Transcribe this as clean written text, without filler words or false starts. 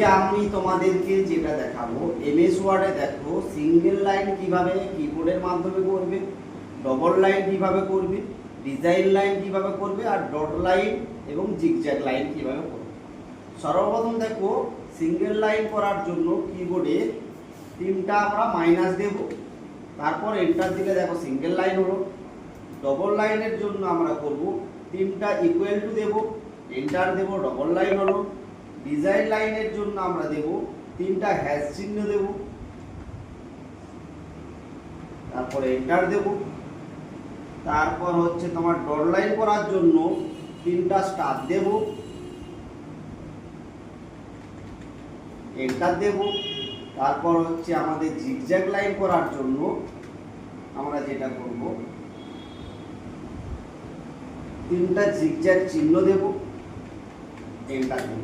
আজকে আমি তোমাদেরকে যেটা দেখাবো এমএস ওয়ার্ডে দেখো সিঙ্গেল লাইন কিভাবে কিবোর্ডের মাধ্যমে করবে, ডবল লাইন কিভাবে করবে, ডিজাইন লাইন কিভাবে করবে আর ডট লাইন এবং জিগজ্যাগ লাইন কিভাবে করবে। সর্বপ্রথম দেখো সিঙ্গেল লাইন করার জন্য কিবোর্ডে তিনটা আমরা মাইনাস দেব, তারপর এন্টার দিলে দেখো সিঙ্গেল লাইন হলো। ডবল লাইনের জন্য আমরা করব তিনটা ইকুয়াল টু দেব, এন্টার দেব, ডবল লাইন হলো। ডিজাইন লাইনের জন্য আমরা দেব তিনটা হ্যাশ চিহ্ন দেব, তারপরে এন্টার দেব। তারপর হচ্ছে তোমার ডট লাইন করার জন্য তিনটা স্টার দেব, এন্টার দেব। তারপর হচ্ছে আমাদের জিগজ্যাগ লাইন করার জন্য আমরা যেটা করব তিনটা জিগজ্যাগ চিহ্ন দেব, এন্টার দেব।